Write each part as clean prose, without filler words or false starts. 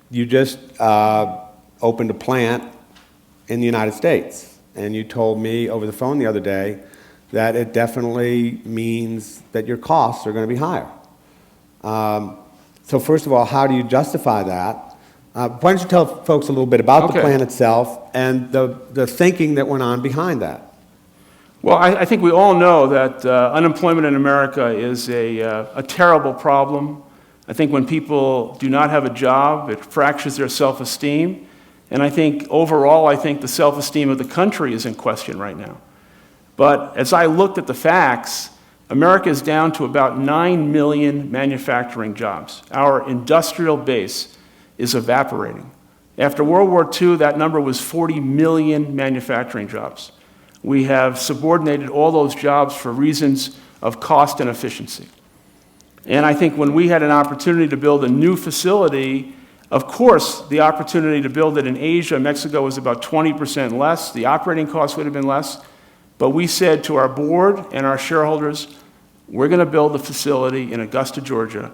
you just opened a plant in the United States, and you told me over the phone the other day that it definitely means that your costs are going to be higher. So first of all, how do you justify that? Why don't you tell folks a little bit about the plan itself and the thinking that went on behind that? Well, I think we all know that unemployment in America is a terrible problem. I think when people do not have a job, it fractures their self-esteem. And I think overall, I think the self-esteem of the country is in question right now. But as I looked at the facts, America is down to about 9 million manufacturing jobs. Our industrial base is evaporating. After World War II, that number was 40 million manufacturing jobs. We have subordinated all those jobs for reasons of cost and efficiency. And I think when we had an opportunity to build a new facility, of course, the opportunity to build it in Asia, Mexico, was about 20% less. The operating costs would have been less. But we said to our board and our shareholders, we're going to build the facility in Augusta, Georgia.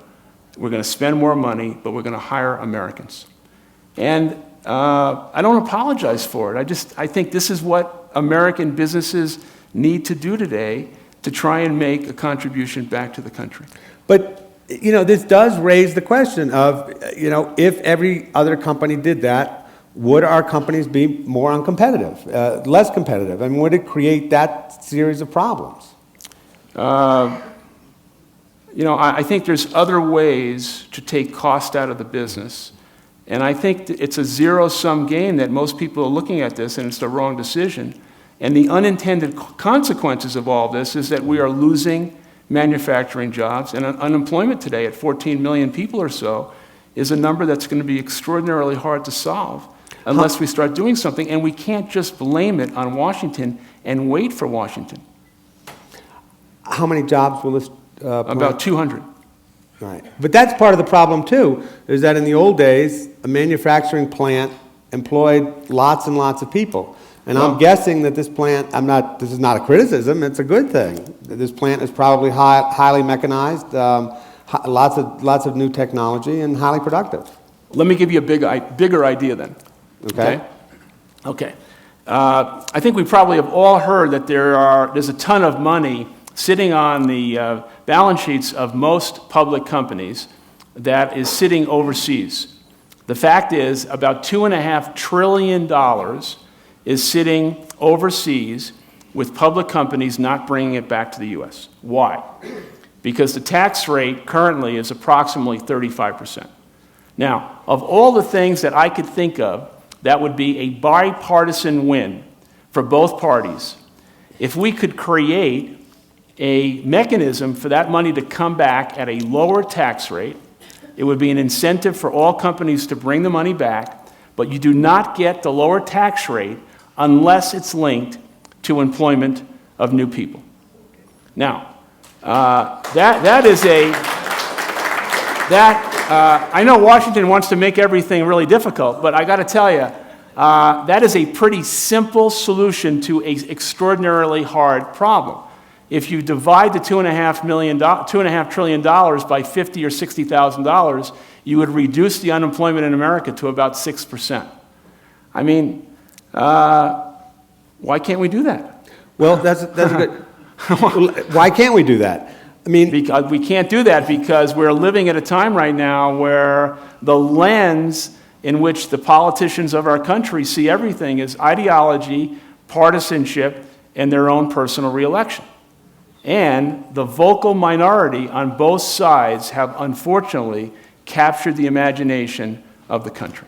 We're going to spend more money, but we're going to hire Americans. And I don't apologize for it. I think this is what American businesses need to do today to try and make a contribution back to the country. But, you know, this does raise the question of, you know, if every other company did that, would our companies be more uncompetitive, less competitive? I mean, would it create that series of problems? You know, I think there's other ways to take cost out of the business. And I think it's a zero-sum game that most people are looking at this, and it's the wrong decision. And the unintended consequences of all this is that we are losing manufacturing jobs. And unemployment today at 14 million people or so is a number that's going to be extraordinarily hard to solve unless we start doing something. And we can't just blame it on Washington and wait for Washington. How many jobs will this About 200. Right. But that's part of the problem, too, is that in the old days, a manufacturing plant employed lots and lots of people. And I'm guessing that this plant, this is not a criticism, it's a good thing. This plant is probably highly mechanized, lots of new technology, and highly productive. Let me give you a bigger idea then. Okay. I think we probably have all heard that there's a ton of money sitting on the balance sheets of most public companies that is sitting overseas. The fact is about $2.5 trillion is sitting overseas with public companies not bringing it back to the U.S. Why? Because the tax rate currently is approximately 35%. Now, of all the things that I could think of that would be a bipartisan win for both parties, if we could create a mechanism for that money to come back at a lower tax rate, it would be an incentive for all companies to bring the money back, but you do not get the lower tax rate unless it's linked to employment of new people. Now, I know Washington wants to make everything really difficult, but I got to tell you, that is a pretty simple solution to an extraordinarily hard problem. If you divide the $2.5 trillion by $50,000 or $60,000, you would reduce the unemployment in America to about 6%. I mean, why can't we do that? Well, that's a good. Why can't we do that? I mean, because we can't do that because we're living at a time right now where the lens in which the politicians of our country see everything is ideology, partisanship, and their own personal reelection. And the vocal minority on both sides have unfortunately captured the imagination of the country.